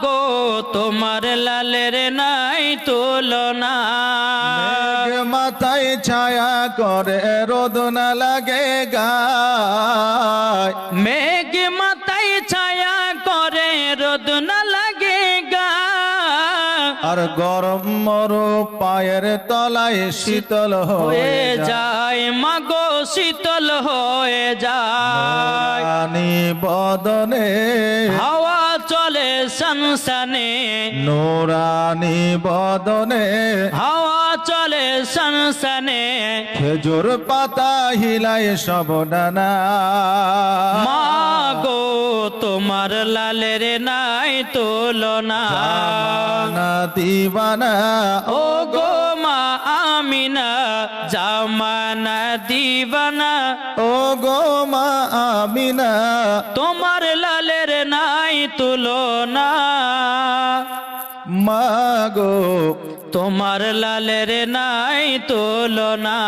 গো তোমার লালের নাই তুলনা। মেঘ মাথায় ছায়া করে রোদ না লাগে গায়, মেঘ মাথায় ছায়া করে রোদ না লাগে গায়, আর গরম মরু পায়ের তলায় শীতল হয়ে যায় মাগো শীতল হয়ে যায়। রানী বদনে হাওয়া চলে সনসনে, নুরানি বদনে হাওয়া চলে সনসনে, খেজুর পাতা হিলায় সব ডানা। মাগো তোমার লালের নাই তুলনা। জামানা দিবানা ও গো মা আমিনা জামানা দিবানা, ও গো মা আমিনা, তোমার লালের নাই তুলনা। মাগো তোমার লালের নাই তুলনা।